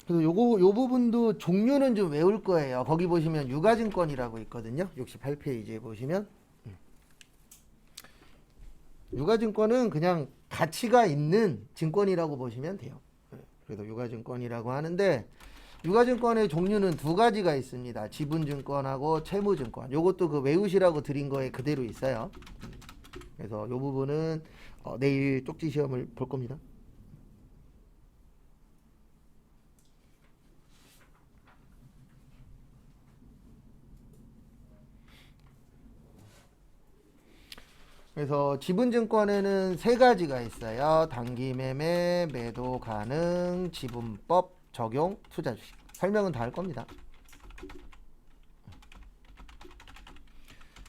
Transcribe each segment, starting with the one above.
그래서 요 부분도 종류는 좀 외울 거예요. 거기 보시면 유가증권이라고 있거든요. 68페이지에 보시면 유가증권은 그냥 가치가 있는 증권이라고 보시면 돼요. 그래서 유가증권이라고 하는데 유가증권의 종류는 두 가지가 있습니다. 지분증권하고 채무증권. 요것도 그 외우시라고 드린 거에 그대로 있어요. 그래서 요 부분은 내일 쪽지 시험을 볼 겁니다. 그래서 지분증권에는 세 가지가 있어요. 단기매매, 매도 가능, 지분법 적용, 투자주식. 설명은 다 할 겁니다.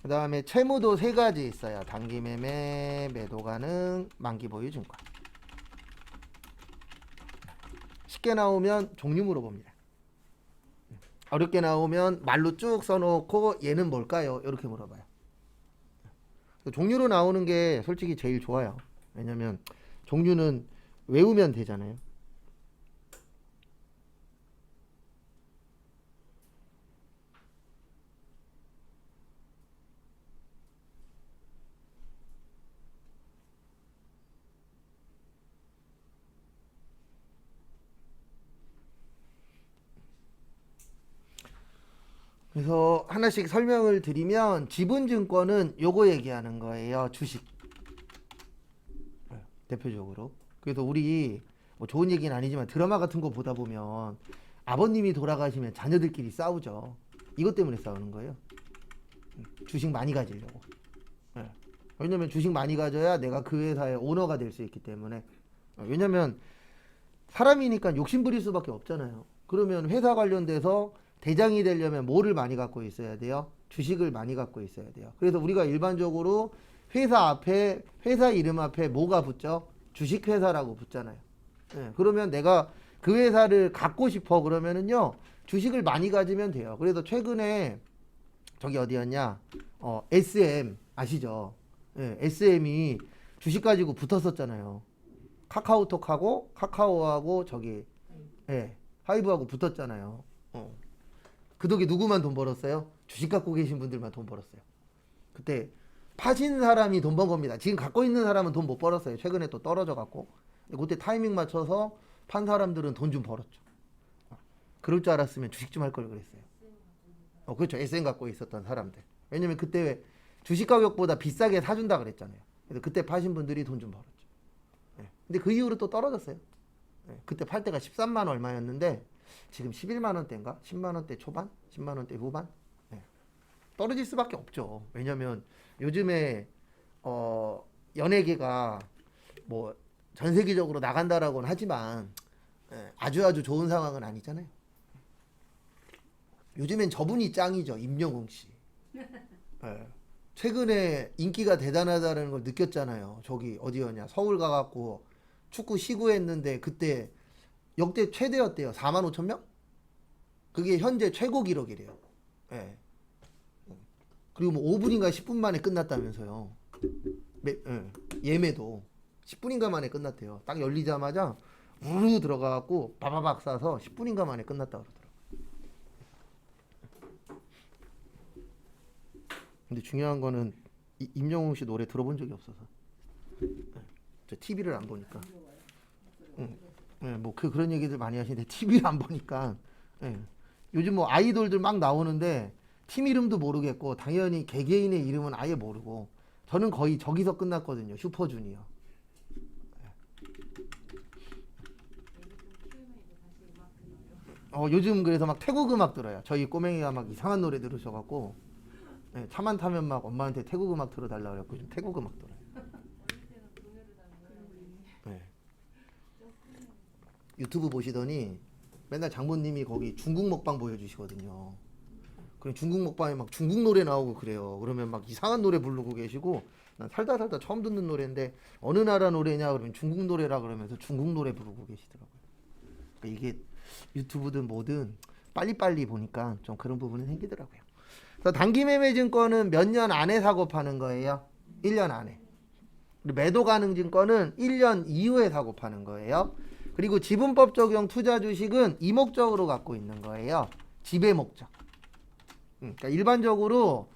그 다음에 채무도 세 가지 있어요. 단기매매, 매도 가능, 만기보유증권. 쉽게 나오면 종류 물어봅니다. 어렵게 나오면 말로 쭉 써놓고 얘는 뭘까요? 이렇게 물어봐요. 종류로 나오는 게 솔직히 제일 좋아요. 왜냐면 종류는 외우면 되잖아요. 그래서 하나씩 설명을 드리면 지분증권은 요거 얘기하는 거예요. 주식. 대표적으로. 그래서 우리 뭐 좋은 얘기는 아니지만 드라마 같은 거 보다 보면 아버님이 돌아가시면 자녀들끼리 싸우죠. 이것 때문에 싸우는 거예요. 주식 많이 가지려고. 왜냐면 주식 많이 가져야 내가 그 회사의 오너가 될 수 있기 때문에. 왜냐면 사람이니까 욕심 부릴 수밖에 없잖아요. 그러면 회사 관련돼서 대장이 되려면 뭐를 많이 갖고 있어야 돼요? 주식을 많이 갖고 있어야 돼요. 그래서 우리가 일반적으로 회사 앞에, 회사 이름 앞에 뭐가 붙죠? 주식회사라고 붙잖아요. 그러면 내가 그 회사를 갖고 싶어 그러면은요, 주식을 많이 가지면 돼요. 그래서 최근에 저기 어디였냐? SM 아시죠? SM이 주식 가지고 붙었었잖아요. 카카오톡하고 카카오하고 저기 하이브하고 붙었잖아요. 그 덕에 누구만 돈 벌었어요? 주식 갖고 계신 분들만 돈 벌었어요. 그때 파신 사람이 돈 번 겁니다. 지금 갖고 있는 사람은 돈 못 벌었어요. 최근에 또 떨어져 갖고. 그때 타이밍 맞춰서 판 사람들은 돈 좀 벌었죠. 그럴 줄 알았으면 주식 좀 할 걸 그랬어요. 그렇죠. SM 갖고 있었던 사람들. 왜냐면 그때 주식 가격보다 비싸게 사준다 그랬잖아요. 그래서 그때 파신 분들이 돈 좀 벌었죠. 근데 그 이후로 또 떨어졌어요. 그때 팔 때가 13만 얼마였는데 지금 11만 원대인가? 10만 원대 초반? 10만 원대 후반? 떨어질 수밖에 없죠. 왜냐면 요즘에 연예계가 뭐 전 세계적으로 나간다라고는 하지만 아주 좋은 상황은 아니잖아요. 요즘엔 저분이 짱이죠. 임영웅 씨. 최근에 인기가 대단하다는 걸 느꼈잖아요. 저기 어디였냐? 서울 가갖고 축구 시구했는데 그때 역대 최대였대요. 4만 5천 명? 그게 현재 최고 기록이래요. 그리고 뭐 5분인가 10분 만에 끝났다면서요. 예매도 10분인가 만에 끝났대요. 딱 열리자마자 우르르 들어가갖고 바바박 싸서 10분인가 만에 끝났다 그러더라고요. 근데 중요한 거는 임영웅 씨 노래 들어본 적이 없어서. 저 TV를 안 보니까. 뭐 그런 얘기들 많이 하시는데 TV를 안 보니까. 요즘 뭐 아이돌들 막 나오는데 팀 이름도 모르겠고 당연히 개개인의 이름은 아예 모르고 저는 거의 저기서 끝났거든요. 슈퍼주니어. 요즘 그래서 막 태국 음악 들어요. 저희 꼬맹이가 막 이상한 노래 들으셔갖고 차만 타면 막 엄마한테 태국 음악 틀어달라 그래갖고 지금 태국 음악 들어요. 유튜브 보시더니 맨날 장모님이 거기 중국 먹방 보여주시거든요. 그럼 중국 먹방에 막 중국 노래 나오고 그래요. 그러면 막 이상한 노래 부르고 계시고 난 살다 처음 듣는 노래인데 어느 나라 노래냐 그러면 중국 노래라 그러면서 중국 노래 부르고 계시더라고요. 그러니까 이게 유튜브든 뭐든 빨리빨리 보니까 좀 그런 부분이 생기더라고요. 그래서 단기매매증권은 몇 년 안에 사고 파는 거예요? 1년 안에. 그리고 매도가능증권은 1년 이후에 사고 파는 거예요. 그리고 지분법 적용 투자 주식은 이 목적으로 갖고 있는 거예요. 지배 목적. 그러니까 일반적으로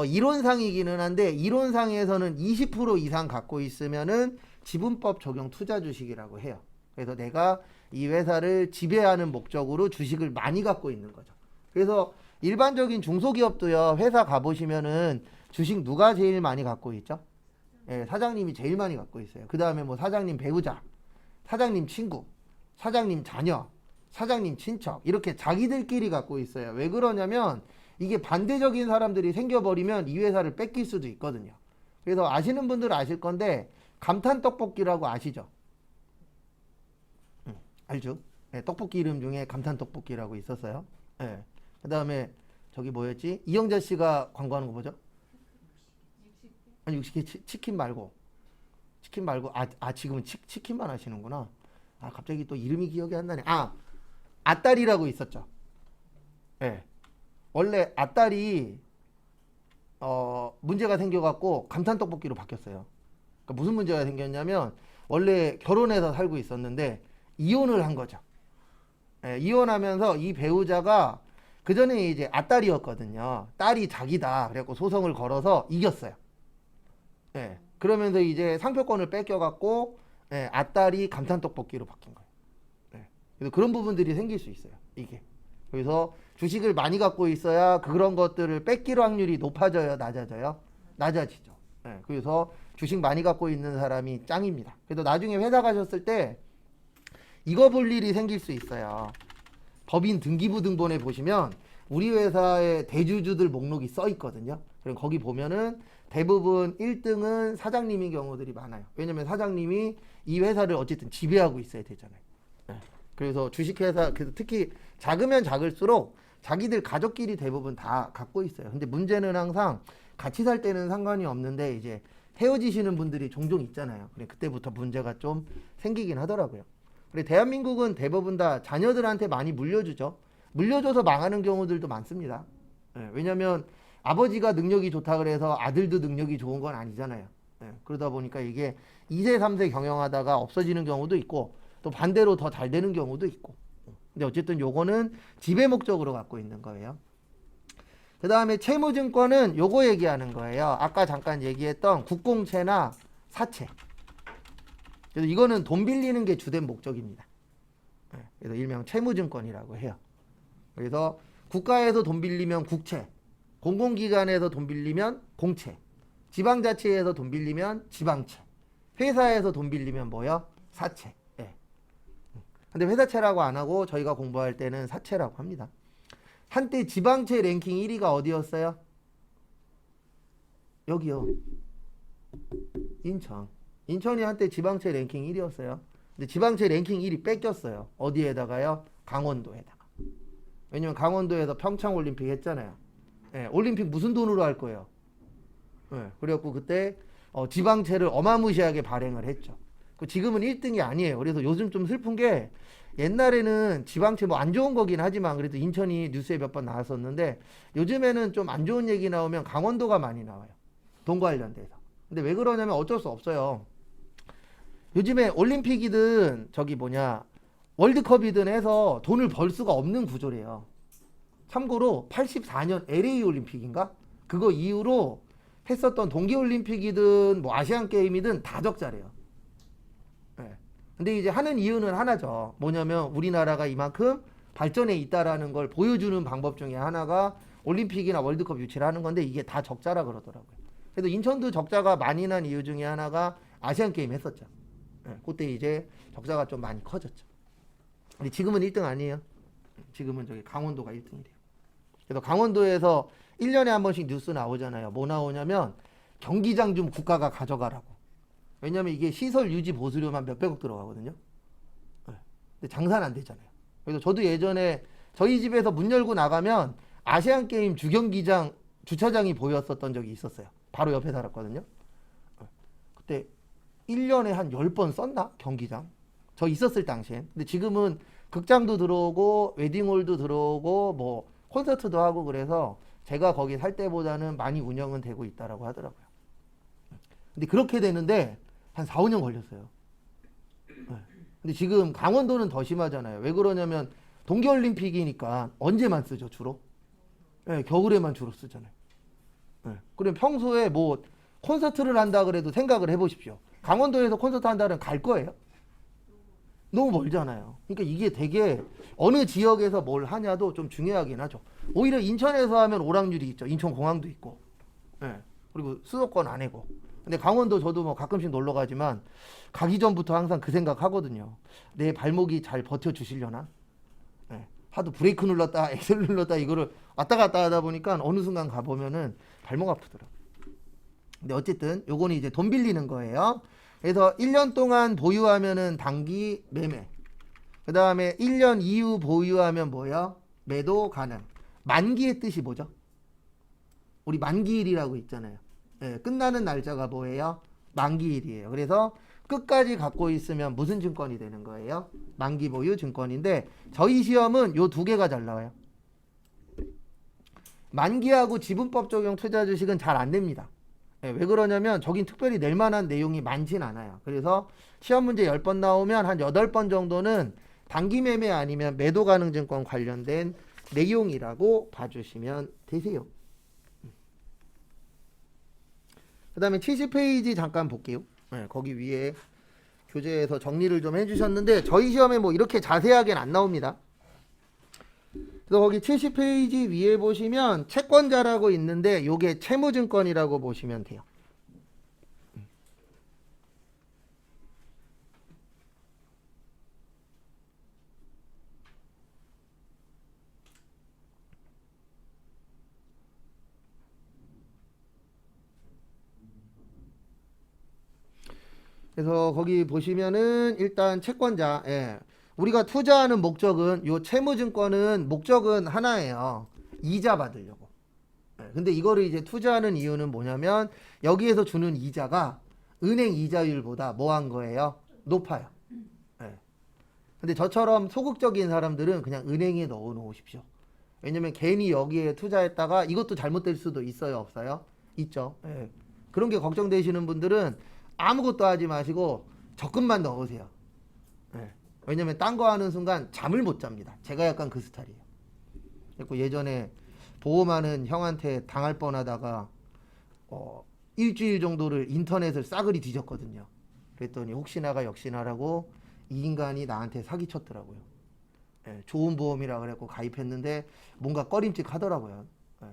이론상이기는 한데 이론상에서는 20% 이상 갖고 있으면은 지분법 적용 투자 주식이라고 해요. 그래서 내가 이 회사를 지배하는 목적으로 주식을 많이 갖고 있는 거죠. 그래서 일반적인 중소기업도요. 회사 가보시면은 주식 누가 제일 많이 갖고 있죠? 예, 사장님이 제일 많이 갖고 있어요. 그 다음에 뭐 사장님 배우자, 사장님 친구, 사장님 자녀, 사장님 친척 이렇게 자기들끼리 갖고 있어요. 왜 그러냐면 이게 반대적인 사람들이 생겨버리면 이 회사를 뺏길 수도 있거든요. 그래서 아시는 분들은 아실 건데 감탄떡볶이라고 아시죠? 알죠? 네, 떡볶이 이름 중에 감탄떡볶이라고 있었어요. 네. 그 다음에 저기 뭐였지? 이영자 씨가 광고하는 거 뭐죠? 아니 육식회 치킨 말고 지금은 치킨만 하시는구나. 아 갑자기 또 이름이 기억이 안 나네. 아따리라고 있었죠. 예. 네. 원래 아따리 문제가 생겨갖고 감탄떡볶이로 바뀌었어요. 그러니까 무슨 문제가 생겼냐면 원래 결혼해서 살고 있었는데 이혼을 한 거죠. 예, 이혼하면서 이 배우자가 그 전에 이제 아딸이었거든요. 딸이 자기다. 그래갖고 소송을 걸어서 이겼어요. 예, 그러면서 이제 상표권을 뺏겨갖고 예, 아딸이 감탄떡볶이로 바뀐 거예요. 예, 그래서 그런 부분들이 생길 수 있어요. 이게. 그래서 주식을 많이 갖고 있어야 그런 것들을 뺏길 확률이 높아져요, 낮아져요? 낮아지죠. 예, 그래서 주식 많이 갖고 있는 사람이 짱입니다. 그래도 나중에 회사 가셨을 때 이거 볼 일이 생길 수 있어요. 법인 등기부등본에 보시면 우리 회사의 대주주들 목록이 써 있거든요. 그럼 거기 보면은 대부분 1등은 사장님인 경우들이 많아요. 왜냐면 사장님이 이 회사를 어쨌든 지배하고 있어야 되잖아요. 네. 그래서 주식회사, 특히 작으면 작을수록 자기들 가족끼리 대부분 다 갖고 있어요. 근데 문제는 항상 같이 살 때는 상관이 없는데 이제 헤어지시는 분들이 종종 있잖아요. 그래 그때부터 문제가 좀 생기긴 하더라고요. 그래 대한민국은 대부분 다 자녀들한테 많이 물려주죠. 물려줘서 망하는 경우들도 많습니다. 네, 왜냐면 아버지가 능력이 좋다 그래서 아들도 능력이 좋은 건 아니잖아요. 네, 그러다 보니까 이게 2세, 3세 경영하다가 없어지는 경우도 있고 또 반대로 더 잘 되는 경우도 있고. 근데 어쨌든 요거는 지배 목적으로 갖고 있는 거예요. 그 다음에 채무증권은 요거 얘기하는 거예요. 아까 잠깐 얘기했던 국공채나 사채. 그래서 이거는 돈 빌리는 게 주된 목적입니다. 그래서 일명 채무증권이라고 해요. 그래서 국가에서 돈 빌리면 국채, 공공기관에서 돈 빌리면 공채, 지방자치에서 돈 빌리면 지방채, 회사에서 돈 빌리면 뭐요? 사채. 예. 근데 회사채라고 안 하고 저희가 공부할 때는 사채라고 합니다. 한때 지방채 랭킹 1위가 어디였어요? 여기요. 인천. 인천이 한때 지방채 랭킹 1위였어요. 근데 지방채 랭킹 1위 뺏겼어요. 어디에다가요? 강원도에다가. 왜냐면 강원도에서 평창올림픽 했잖아요. 예, 올림픽 무슨 돈으로 할 거예요? 예, 그래갖고 그때 지방채를 어마무시하게 발행을 했죠. 지금은 1등이 아니에요. 그래서 요즘 좀 슬픈 게 옛날에는 지방채 뭐 안 좋은 거긴 하지만 그래도 인천이 뉴스에 몇 번 나왔었는데 요즘에는 좀 안 좋은 얘기 나오면 강원도가 많이 나와요. 돈 관련돼서. 근데 왜 그러냐면 어쩔 수 없어요. 요즘에 올림픽이든 월드컵이든 해서 돈을 벌 수가 없는 구조래요. 참고로 84년 LA 올림픽인가? 그거 이후로 했었던 동계올림픽이든 뭐 아시안게임이든 다 적자래요. 네. 근데 이제 하는 이유는 하나죠. 뭐냐면 우리나라가 이만큼 발전해 있다라는 걸 보여주는 방법 중에 하나가 올림픽이나 월드컵 유치를 하는 건데 이게 다 적자라 그러더라고요. 그래도 인천도 적자가 많이 난 이유 중에 하나가 아시안게임 했었죠. 네. 그때 이제 적자가 좀 많이 커졌죠. 근데 지금은 1등 아니에요. 지금은 저기 강원도가 1등이래요. 그래서 강원도에서 1년에 한 번씩 뉴스 나오잖아요. 뭐 나오냐면 경기장 좀 국가가 가져가라고. 왜냐면 이게 시설 유지 보수료만 몇백억 들어가거든요. 네. 근데 장사는 안 되잖아요. 그래서 저도 예전에 저희 집에서 문 열고 나가면 아시안게임 주경기장 주차장이 보였었던 적이 있었어요. 바로 옆에 살았거든요. 네. 그때 1년에 한 10번 썼나? 경기장. 저 있었을 당시엔. 근데 지금은 극장도 들어오고 웨딩홀도 들어오고 뭐 콘서트도 하고 그래서 제가 거기 살 때보다는 많이 운영은 되고 있다라고 하더라고요. 근데 그렇게 되는데 한 4, 5년 걸렸어요. 네. 근데 지금 강원도는 더 심하잖아요. 왜 그러냐면 동계올림픽이니까 언제만 쓰죠, 주로? 예, 겨울에만 주로 쓰잖아요. 예. 그럼 평소에 뭐 콘서트를 한다 그래도 생각을 해보십시오. 강원도에서 콘서트 한다면 갈 거예요? 너무 멀잖아요. 그러니까 이게 되게 어느 지역에서 뭘 하냐도 좀 중요하긴 하죠. 오히려 인천에서 하면 오락률이 있죠. 인천공항도 있고. 예. 그리고 수도권 아니고. 근데 강원도 저도 뭐 가끔씩 놀러 가지만 가기 전부터 항상 그 생각 하거든요. 내 발목이 잘 버텨주시려나? 예. 하도 브레이크 눌렀다, 엑셀 눌렀다 이거를 왔다 갔다 하다 보니까 어느 순간 가보면은 발목 아프더라고요. 근데 어쨌든 요거는 이제 돈 빌리는 거예요. 그래서 1년 동안 보유하면은 단기 매매. 그 다음에 1년 이후 보유하면 뭐예요? 매도 가능. 만기의 뜻이 뭐죠? 우리 만기일이라고 있잖아요. 예, 끝나는 날짜가 뭐예요? 만기일이에요. 그래서 끝까지 갖고 있으면 무슨 증권이 되는 거예요? 만기 보유 증권인데 저희 시험은 요 두 개가 잘 나와요. 만기하고 지분법 적용 투자 주식은 잘 안 됩니다. 예, 왜 그러냐면 저긴 특별히 낼 만한 내용이 많진 않아요. 그래서 시험 문제 10번 나오면 한 8번 정도는 단기 매매 아니면 매도 가능 증권 관련된 내용이라고 봐주시면 되세요. 그 다음에 70페이지 잠깐 볼게요. 네, 거기 위에 교재에서 정리를 좀 해주셨는데 저희 시험에 뭐 이렇게 자세하게는 안 나옵니다. 그래서 거기 70페이지 위에 보시면 채권자라고 있는데 요게 채무증권이라고 보시면 돼요. 그래서 거기 보시면은 일단 채권자, 예. 우리가 투자하는 목적은 요 채무증권은 목적은 하나예요. 이자 받으려고. 예. 근데 이거를 이제 투자하는 이유는 뭐냐면 여기에서 주는 이자가 은행 이자율보다 뭐 한 거예요? 높아요. 예. 근데 저처럼 소극적인 사람들은 그냥 은행에 넣어 놓으십시오. 왜냐면 괜히 여기에 투자했다가 이것도 잘못될 수도 있어요, 없어요? 있죠. 예. 그런 게 걱정되시는 분들은 아무것도 하지 마시고 적금만 넣으세요. 예. 왜냐면 딴 거 하는 순간 잠을 못 잡니다. 제가 약간 그 스타일이에요. 그리고 예전에 보험하는 형한테 당할 뻔하다가 일주일 정도를 인터넷을 싸그리 뒤졌거든요. 그랬더니 혹시나가 역시나라고 이 인간이 나한테 사기쳤더라고요. 예, 좋은 보험이라 그래갖고 가입했는데 뭔가 꺼림칙 하더라고요. 예,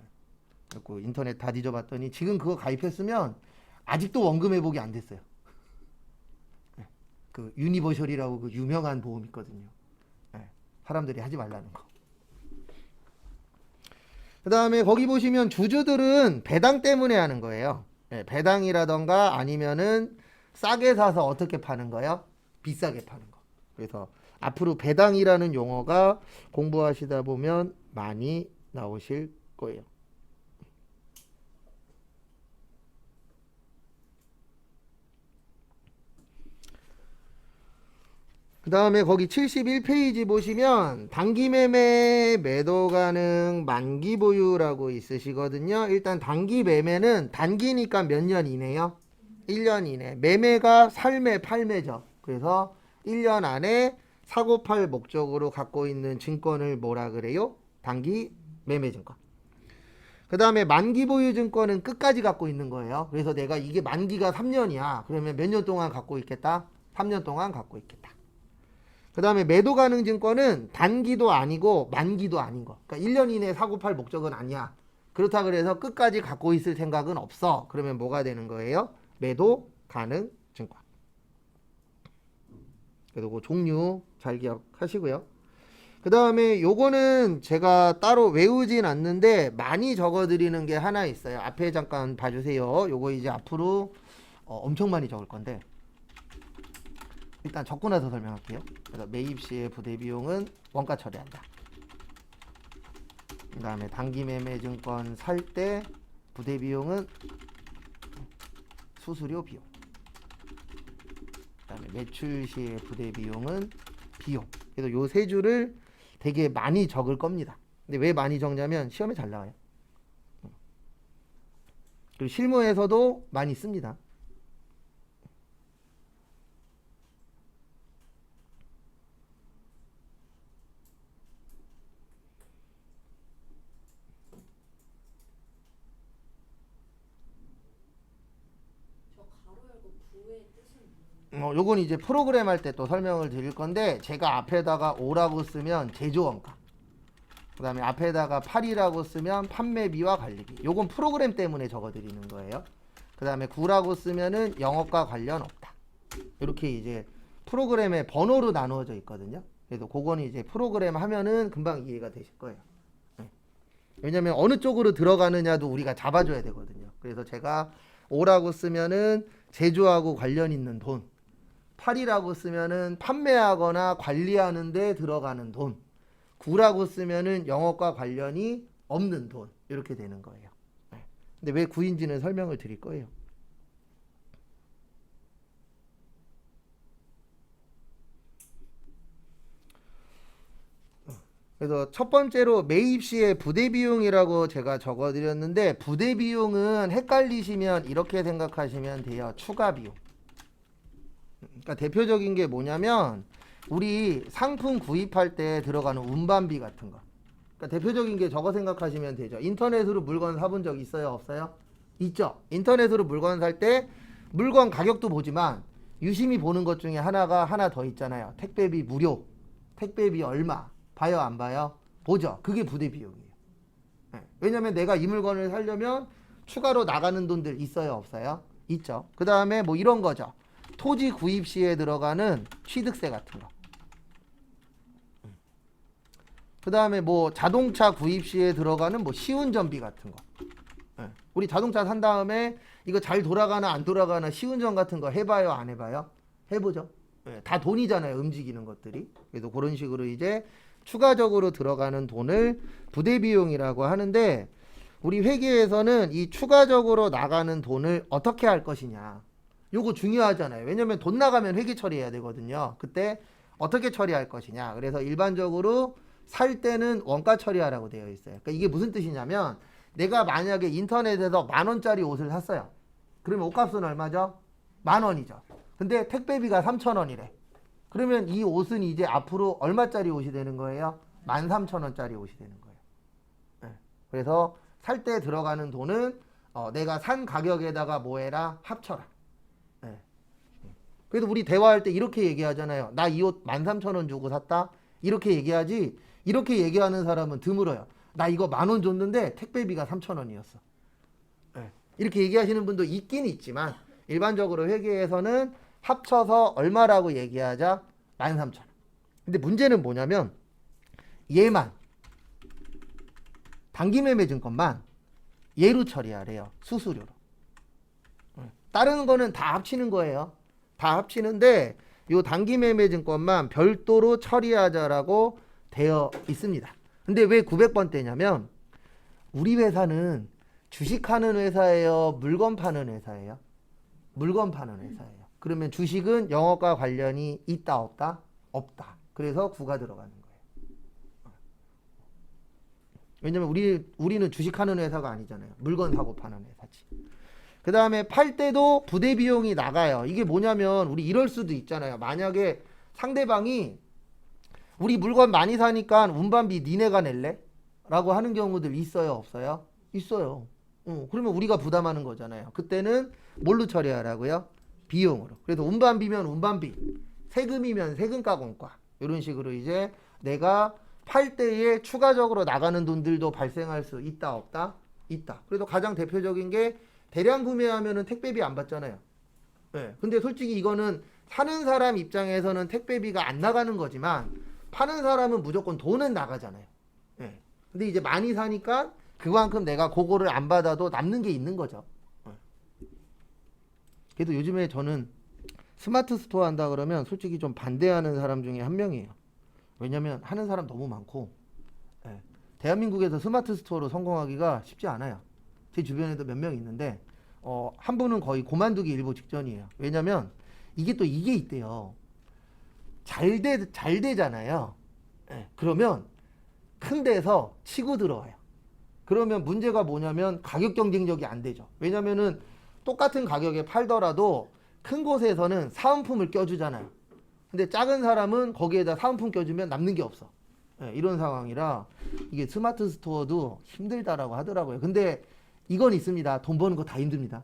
그래갖고 인터넷 다 뒤져봤더니 지금 그거 가입했으면 아직도 원금 회복이 안 됐어요. 예, 그 유니버셜이라고 그 유명한 보험 있거든요. 예, 사람들이 하지 말라는 거. 그 다음에 거기 보시면 주주들은 배당 때문에 하는 거예요. 예, 배당이라던가 아니면은 싸게 사서 어떻게 파는 거예요? 비싸게 파는 거. 그래서 앞으로 배당이라는 용어가 공부하시다 보면 많이 나오실 거예요. 그 다음에 거기 71페이지 보시면 단기 매매 매도 가능 만기 보유라고 있으시거든요. 일단 단기 매매는 단기니까 몇 년 이내요? 1년 이내. 매매가 살매 팔매죠. 그래서 1년 안에 사고 팔 목적으로 갖고 있는 증권을 뭐라 그래요? 단기 매매 증권. 그 다음에 만기 보유 증권은 끝까지 갖고 있는 거예요. 그래서 내가 이게 만기가 3년이야. 그러면 몇 년 동안 갖고 있겠다? 3년 동안 갖고 있겠다. 그 다음에 매도 가능 증권은 단기도 아니고 만기도 아닌 거. 그러니까 1년 이내에 사고 팔 목적은 아니야. 그렇다 그래서 끝까지 갖고 있을 생각은 없어. 그러면 뭐가 되는 거예요? 매도 가능 증권. 그래서 그 종류 잘 기억하시고요. 그 다음에 요거는 제가 따로 외우진 않는데 많이 적어드리는 게 하나 있어요. 앞에 잠깐 봐주세요. 요거 이제 앞으로 엄청 많이 적을 건데 일단 적고 나서 설명할게요. 그래서 매입 시의 부대 비용은 원가 처리한다. 그 다음에 단기 매매 증권 살 때 부대 비용은 수수료 비용. 그 다음에 매출 시의 부대 비용은 비용. 그래서 요 세 줄을 되게 많이 적을 겁니다. 근데 왜 많이 적냐면 시험에 잘 나와요. 그리고 실무에서도 많이 씁니다. 요건 이제 프로그램 할 때 또 설명을 드릴 건데, 제가 앞에다가 5라고 쓰면 제조원가, 그 다음에 앞에다가 8이라고 쓰면 판매비와 관리비. 요건 프로그램 때문에 적어 드리는 거예요. 그 다음에 9라고 쓰면은 영업과 관련 없다. 이렇게 이제 프로그램의 번호로 나누어져 있거든요. 그래서 그거는 이제 프로그램 하면은 금방 이해가 되실 거예요. 왜냐면 어느 쪽으로 들어가느냐도 우리가 잡아줘야 되거든요. 그래서 제가 5라고 쓰면은 제조하고 관련 있는 돈, 8이라고 쓰면은 판매하거나 관리하는 데 들어가는 돈, 9라고 쓰면은 영업과 관련이 없는 돈, 이렇게 되는 거예요. 근데 왜 9인지는 설명을 드릴 거예요. 그래서 첫 번째로 매입 시의 부대 비용이라고 제가 적어 드렸는데, 부대 비용은 헷갈리시면 이렇게 생각하시면 돼요. 추가 비용. 그러니까 대표적인 게 뭐냐면, 우리 상품 구입할 때 들어가는 운반비 같은 거. 그러니까 대표적인 게 저거 생각하시면 되죠. 인터넷으로 물건 사본 적 있어요, 없어요? 있죠. 인터넷으로 물건 살 때 물건 가격도 보지만 유심히 보는 것 중에 하나가 하나 더 있잖아요. 택배비 무료, 택배비 얼마. 봐요, 안 봐요? 보죠. 그게 부대 비용이에요. 왜냐면 내가 이 물건을 사려면 추가로 나가는 돈들 있어요, 없어요? 있죠. 그 다음에 뭐 이런 거죠. 토지 구입 시에 들어가는 취득세 같은 거. 그 다음에 뭐 자동차 구입 시에 들어가는 뭐 시운전비 같은 거. 우리 자동차 산 다음에 이거 잘 돌아가나 안 돌아가나 시운전 같은 거 해봐요, 안 해봐요? 해보죠. 다 돈이잖아요, 움직이는 것들이. 그래서 그런 식으로 이제 추가적으로 들어가는 돈을 부대 비용이라고 하는데, 우리 회계에서는 이 추가적으로 나가는 돈을 어떻게 할 것이냐, 요거 중요하잖아요. 왜냐면 돈 나가면 회계 처리해야 되거든요. 그때 어떻게 처리할 것이냐. 그래서 일반적으로 살 때는 원가 처리하라고 되어 있어요. 그러니까 이게 무슨 뜻이냐면, 내가 만약에 인터넷에서 10,000원짜리 옷을 샀어요. 그러면 옷값은 얼마죠? 10,000원이죠. 근데 택배비가 3,000원이래. 그러면 이 옷은 이제 앞으로 얼마짜리 옷이 되는 거예요? 13,000원짜리 옷이 되는 거예요. 그래서 살 때 들어가는 돈은 내가 산 가격에다가 뭐 해라? 합쳐라. 그래서 우리 대화할 때 이렇게 얘기하잖아요. 나 이 옷 13,000원 주고 샀다? 이렇게 얘기하지, 이렇게 얘기하는 사람은 드물어요. 나 이거 10,000원 줬는데 택배비가 3,000원이었어. 이렇게 얘기하시는 분도 있긴 있지만, 일반적으로 회계에서는 합쳐서 얼마라고 얘기하자? 13,000원. 근데 문제는 뭐냐면, 얘만, 단기매매증권만 얘로 처리하래요. 수수료로. 다른 거는 다 합치는 거예요. 다 합치는데 요 단기매매증권만 별도로 처리하자라고 되어 있습니다. 근데 왜 900번대냐면, 우리 회사는 주식하는 회사예요, 물건 파는 회사예요? 물건 파는 회사예요. 그러면 주식은 영업과 관련이 있다, 없다? 없다. 그래서 9가 들어가는 거예요. 왜냐면 우리는 주식하는 회사가 아니잖아요. 물건 사고 파는 회사지. 그 다음에 팔 때도 부대 비용이 나가요. 이게 뭐냐면, 우리 이럴 수도 있잖아요. 만약에 상대방이 우리 물건 많이 사니까 운반비 니네가 낼래? 라고 하는 경우들 있어요, 없어요? 있어요. 그러면 우리가 부담하는 거잖아요. 그때는 뭘로 처리하라고요? 비용으로. 그래서 운반비면 운반비, 세금이면 세금가공과, 이런 식으로 이제 내가 팔 때에 추가적으로 나가는 돈들도 발생할 수 있다, 없다? 있다. 그래도 가장 대표적인 게, 대량 구매하면은 택배비 안 받잖아요. 근데 솔직히 이거는 사는 사람 입장에서는 택배비가 안 나가는 거지만, 파는 사람은 무조건 돈은 나가잖아요. 근데 이제 많이 사니까 그만큼 내가 그거를 안 받아도 남는 게 있는 거죠. 그래도 요즘에 저는 스마트 스토어 한다 그러면 솔직히 좀 반대하는 사람 중에 한 명이에요. 왜냐면 하는 사람 너무 많고, 대한민국에서 스마트 스토어로 성공하기가 쉽지 않아요. 제 주변에도 몇 명 있는데, 한 분은 거의 그만두기 일보 직전이에요. 왜냐면 이게 있대요. 잘 되잖아요. 그러면 큰 데서 치고 들어와요. 그러면 문제가 뭐냐면 가격 경쟁력이 안 되죠. 왜냐면은 똑같은 가격에 팔더라도 큰 곳에서는 사은품을 껴주잖아요. 근데 작은 사람은 거기에다 사은품 껴주면 남는 게 없어. 이런 상황이라 이게 스마트 스토어도 힘들다라고 하더라고요. 근데 이건 있습니다. 돈 버는 거 다 힘듭니다.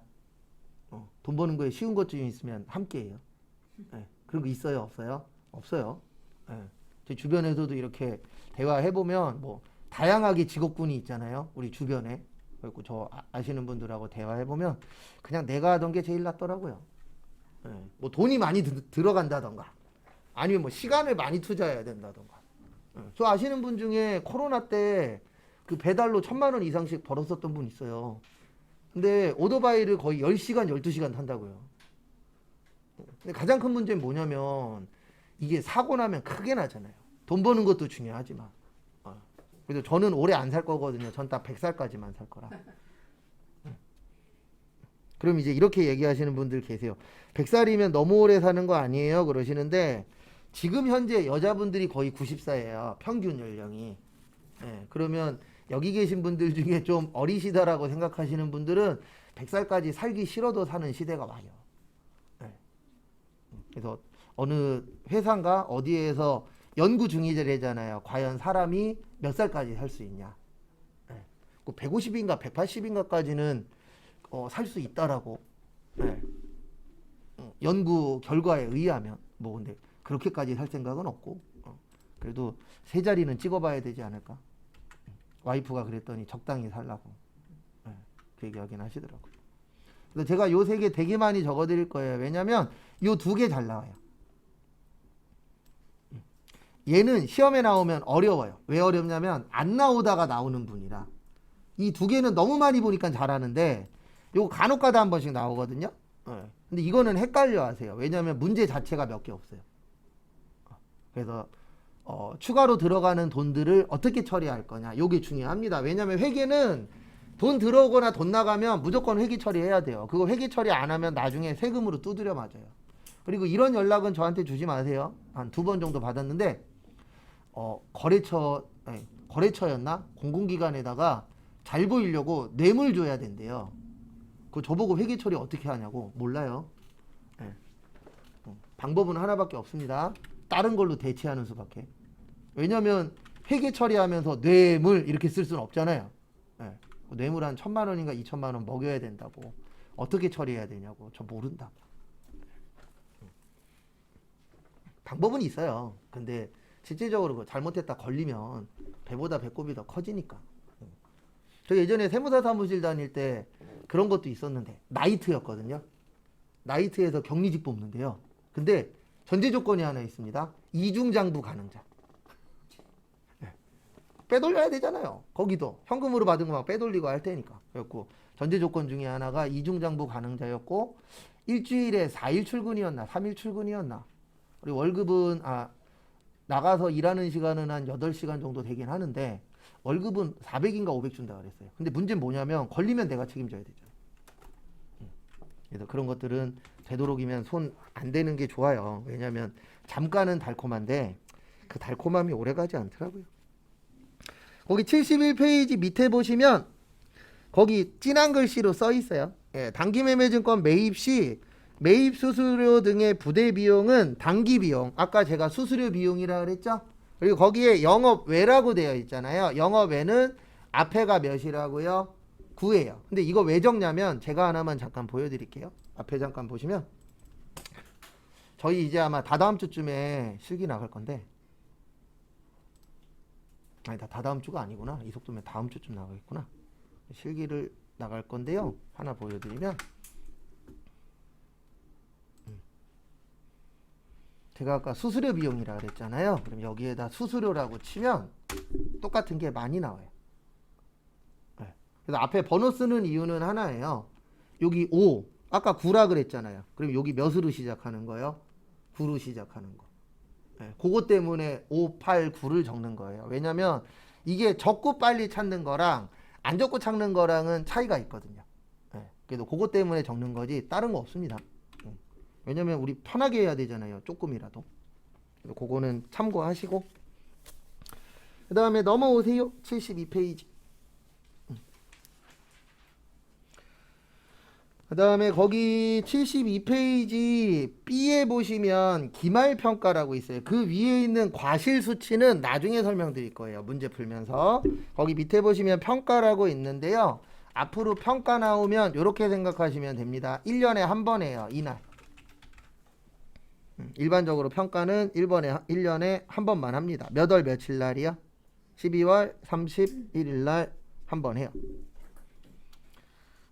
돈 버는 거에 쉬운 것 좀 있으면 함께 해요. 예, 그런 거 있어요, 없어요? 없어요. 예. 제 주변에서도 이렇게 대화해보면 뭐 다양하게 직업군이 있잖아요. 우리 주변에. 그리고 저 아시는 분들하고 대화해보면 그냥 내가 하던 게 제일 낫더라고요. 예. 뭐 돈이 많이 들어간다던가 아니면 뭐 시간을 많이 투자해야 된다던가. 예. 저 아시는 분 중에 코로나 때 그 배달로 1,000만 원 이상씩 벌었었던 분 있어요. 근데 오토바이를 거의 10시간, 12시간 탄다고요. 근데 가장 큰 문제는 뭐냐면 이게 사고 나면 크게 나잖아요. 돈 버는 것도 중요하지만. 그래서 저는 오래 안 살 거거든요. 전 딱 100살까지만 살 거라. 그럼 이제 이렇게 얘기하시는 분들 계세요. 100살이면 너무 오래 사는 거 아니에요? 그러시는데 지금 현재 여자분들이 거의 90살이에요. 평균 연령이. 예, 그러면 여기 계신 분들 중에 좀 어리시다라고 생각하시는 분들은 100살까지 살기 싫어도 사는 시대가 와요. 예. 그래서 어느 회사인가 어디에서 연구 중이잖아요. 과연 사람이 몇 살까지 살 수 있냐. 예. 150인가 180인가까지는 살 수 있다라고. 예. 연구 결과에 의하면 뭐 근데 그렇게까지 살 생각은 없고 그래도 세 자리는 찍어봐야 되지 않을까. 와이프가 그랬더니 적당히 살라고 그 얘기하긴 하시더라고요. 그래서 제가 요 세 개 되게 많이 적어드릴 거예요. 왜냐면 요 두 개 잘 나와요. 얘는 시험에 나오면 어려워요. 왜 어렵냐면 안 나오다가 나오는 분이라. 이 두 개는 너무 많이 보니까 잘하는데 요거 간혹가다 한 번씩 나오거든요. 근데 이거는 헷갈려 하세요. 왜냐면 문제 자체가 몇 개 없어요. 그래서 추가로 들어가는 돈들을 어떻게 처리할 거냐. 요게 중요합니다. 왜냐면 회계는 돈 들어오거나 돈 나가면 무조건 회계 처리해야 돼요. 그거 회계 처리 안 하면 나중에 세금으로 두드려 맞아요. 그리고 이런 연락은 저한테 주지 마세요. 한 2번 정도 받았는데 거래처였나? 공공기관에다가 잘 보이려고 뇌물 줘야 된대요. 그거 저보고 회계 처리 어떻게 하냐고. 몰라요. 방법은 하나밖에 없습니다. 다른 걸로 대체하는 수밖에. 왜냐면 회계 처리하면서 뇌물 이렇게 쓸 수는 없잖아요. 뇌물 한 1,000만 원인가 2,000만 원 먹여야 된다고. 어떻게 처리해야 되냐고. 저 모른다. 방법은 있어요. 근데 실질적으로 잘못했다 걸리면 배보다 배꼽이 더 커지니까. 저 예전에 세무사 사무실 다닐 때 그런 것도 있었는데 나이트였거든요. 나이트에서 격리직 뽑는데요. 근데 전제 조건이 하나 있습니다. 이중장부 가능자. 빼돌려야 되잖아요. 거기도 현금으로 받은 거 막 빼돌리고 할 테니까. 그래갖고 전제 조건 중에 하나가 이중장부 가능자였고 일주일에 4일 출근이었나 3일 출근이었나. 그리고 월급은 나가서 일하는 시간은 한 8시간 정도 되긴 하는데 월급은 400인가 500 준다 그랬어요. 근데 문제는 뭐냐면 걸리면 내가 책임져야 되잖아요. 그래서 그런 것들은 되도록이면 손 안 대는 게 좋아요. 왜냐하면 잠깐은 달콤한데 그 달콤함이 오래가지 않더라고요. 거기 71페이지 밑에 보시면 거기 진한 글씨로 써 있어요. 단기매매증권 매입 시 매입 수수료 등의 부대 비용은 단기 비용. 아까 제가 수수료 비용이라 그랬죠? 그리고 거기에 영업외라고 되어 있잖아요. 영업외는 앞에가 몇이라고요? 9예요. 근데 이거 왜 적냐면 제가 하나만 잠깐 보여드릴게요. 앞에 잠깐 보시면 저희 이제 아마 다다음 주쯤에 실기 나갈 건데 아니다, 다다음 주가 아니구나. 이 속도면 다음 주쯤 나가겠구나. 실기를 나갈 건데요. 하나 보여드리면 제가 아까 수수료 비용이라 그랬잖아요. 그럼 여기에다 수수료라고 치면 똑같은 게 많이 나와요. 그래서 앞에 번호 쓰는 이유는 하나예요. 여기 5, 아까 9라 그랬잖아요. 그럼 여기 몇으로 시작하는 거예요? 9로 시작하는 거. 그것 때문에 5, 8, 9를 적는 거예요. 왜냐면 이게 적고 빨리 찾는 거랑 안 적고 찾는 거랑은 차이가 있거든요. 그래도 그것 때문에 적는 거지 다른 거 없습니다. 왜냐면 우리 편하게 해야 되잖아요. 조금이라도. 그래서 그거는 참고하시고 그 다음에 넘어오세요. 72페이지. 그 다음에 거기 72페이지 B에 보시면 기말평가라고 있어요. 그 위에 있는 과실수치는 나중에 설명드릴 거예요. 문제 풀면서. 거기 밑에 보시면 평가라고 있는데요. 앞으로 평가 나오면 이렇게 생각하시면 됩니다. 1년에 한 번이에요. 이날. 일반적으로 평가는 1년에 한 번만 합니다. 몇 월 며칠 날이요? 12월 31일 날 한 번 해요.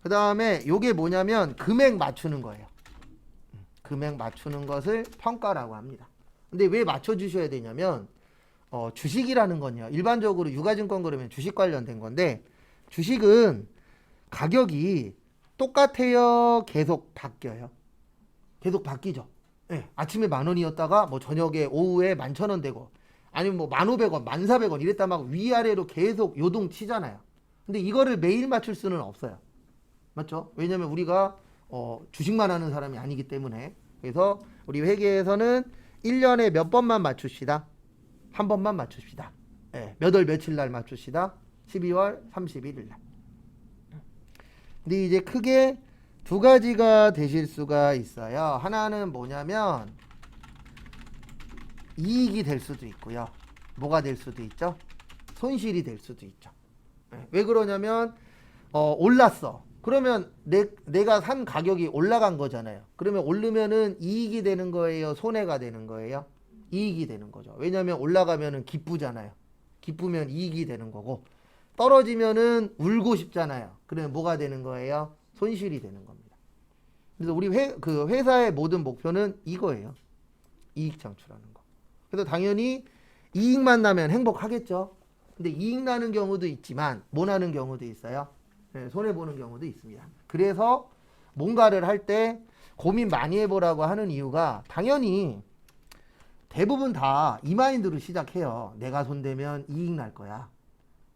그 다음에 요게 뭐냐면 금액 맞추는 거예요. 금액 맞추는 것을 평가라고 합니다. 근데 왜 맞춰주셔야 되냐면 주식이라는 건요. 일반적으로 유가증권 그러면 주식 관련된 건데 주식은 가격이 똑같아요? 계속 바뀌어요? 계속 바뀌죠. 네, 아침에 10,000원이었다가 뭐 저녁에 오후에 11,000원 되고 아니면 뭐 1,500원, 1,400원 이랬다 막 위아래로 계속 요동치잖아요. 근데 이거를 매일 맞출 수는 없어요. 맞죠? 왜냐면 우리가 주식만 하는 사람이 아니기 때문에. 그래서 우리 회계에서는 1년에 몇 번만 맞춥시다. 한 번만 맞춥시다. 네, 몇 월 며칠 날 맞춥시다. 12월 31일 날. 근데 이제 크게 두 가지가 되실 수가 있어요. 하나는 뭐냐면 이익이 될 수도 있고요. 뭐가 될 수도 있죠? 손실이 될 수도 있죠. 네, 왜 그러냐면 올랐어. 그러면 내가 산 가격이 올라간 거잖아요. 그러면 오르면은 이익이 되는 거예요? 손해가 되는 거예요? 이익이 되는 거죠. 왜냐면 올라가면은 기쁘잖아요. 기쁘면 이익이 되는 거고 떨어지면은 울고 싶잖아요. 그러면 뭐가 되는 거예요? 손실이 되는 겁니다. 그래서 우리 회사의 모든 목표는 이거예요. 이익 창출하는 거. 그래서 당연히 이익만 나면 행복하겠죠. 근데 이익 나는 경우도 있지만 못 나는 경우도 있어요. 네, 손해보는 경우도 있습니다. 그래서 뭔가를 할 때 고민 많이 해보라고 하는 이유가 당연히 대부분 다 이 마인드로 시작해요. 내가 손대면 이익 날 거야.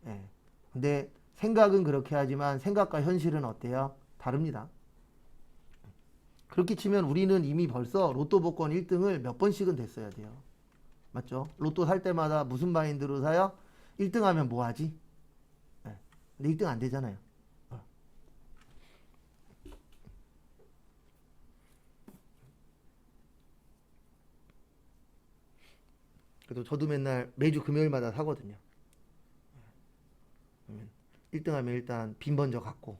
네. 근데 생각은 그렇게 하지만 생각과 현실은 어때요? 다릅니다. 그렇게 치면 우리는 이미 벌써 로또 복권 1등을 몇 번씩은 됐어야 돼요. 맞죠? 로또 살 때마다 무슨 마인드로 사요? 1등 하면 뭐 하지? 네. 근데 1등 안 되잖아요. 그래도 저도 맨날 매주 금요일마다 사거든요. 1등 하면 일단 빈 먼저 갖고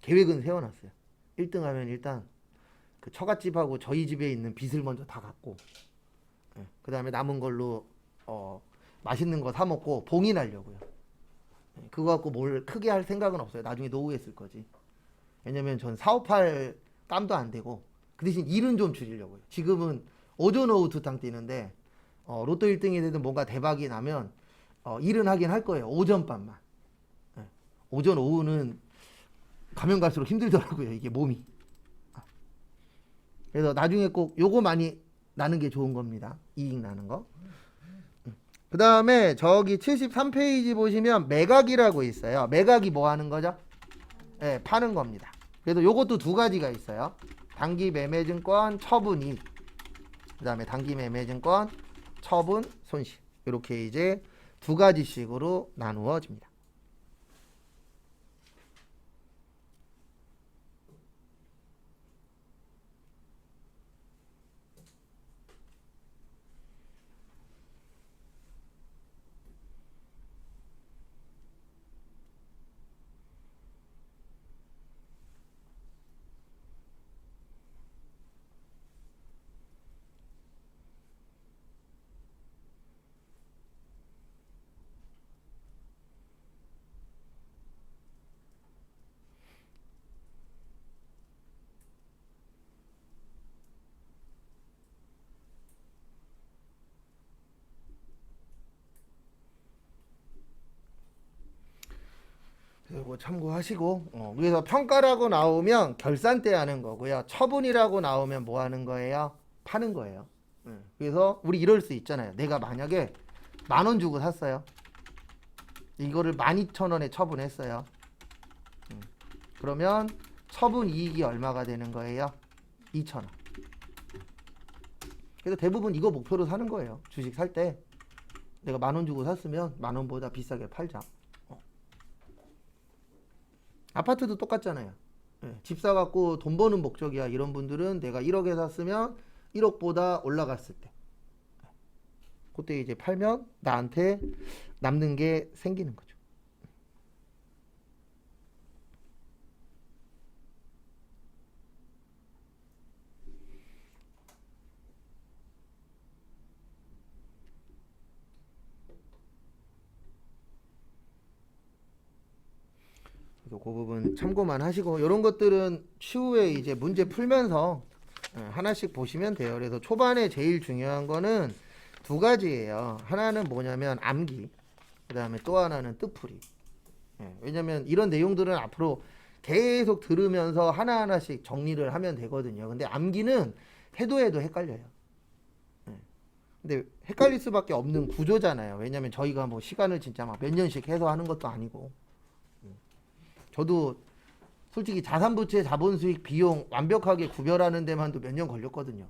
계획은 세워놨어요. 1등 하면 일단 그 처갓집하고 저희 집에 있는 빚을 먼저 다 갚고 그 다음에 남은 걸로 맛있는 거 사 먹고 봉인하려고요. 그거 갖고 뭘 크게 할 생각은 없어요. 나중에 노후에 쓸 거지. 왜냐면 전 사업할 깜도 안 되고 그 대신 일은 좀 줄이려고요. 지금은 오전 오후 두 탕 뛰는데 로또 1등이 되든 뭔가 대박이 나면 일은 하긴 할 거예요. 오전밤만. 오전 오후는 가면 갈수록 힘들더라고요. 이게 몸이. 그래서 나중에 꼭 요거 많이 나는 게 좋은 겁니다. 이익 나는 거. 그 다음에 저기 73페이지 보시면 매각이라고 있어요. 매각이 뭐 하는 거죠? 네, 파는 겁니다. 그래서 요것도 두 가지가 있어요. 단기 매매증권 처분 이익. 그 다음에 단기 매매증권 처분 손실. 이렇게 이제 두 가지씩으로 나누어집니다. 이거 참고하시고 그래서 평가라고 나오면 결산 때 하는 거고요. 처분이라고 나오면 뭐 하는 거예요? 파는 거예요. 그래서 우리 이럴 수 있잖아요. 내가 만약에 10,000원 주고 샀어요. 이거를 12,000원에 처분했어요. 그러면 처분 이익이 얼마가 되는 거예요? 2,000원. 그래서 대부분 이거 목표로 사는 거예요. 주식 살 때 내가 10,000원 주고 샀으면 10,000원보다 비싸게 팔자. 아파트도 똑같잖아요. 집 사갖고 돈 버는 목적이야. 이런 분들은 내가 1억에 샀으면 1억보다 올라갔을 때 그때 이제 팔면 나한테 남는 게 생기는 거죠. 그래서 그 부분 참고만 하시고 이런 것들은 추후에 이제 문제 풀면서 하나씩 보시면 돼요. 그래서 초반에 제일 중요한 거는 두 가지예요. 하나는 뭐냐면 암기, 그 다음에 또 하나는 뜻풀이. 왜냐면 이런 내용들은 앞으로 계속 들으면서 하나하나씩 정리를 하면 되거든요. 근데 암기는 해도 헷갈려요. 근데 헷갈릴 수밖에 없는 구조잖아요. 왜냐면 저희가 뭐 시간을 진짜 막 몇 년씩 해서 하는 것도 아니고. 저도 솔직히 자산부채, 자본수익, 비용 완벽하게 구별하는 데만도 몇 년 걸렸거든요.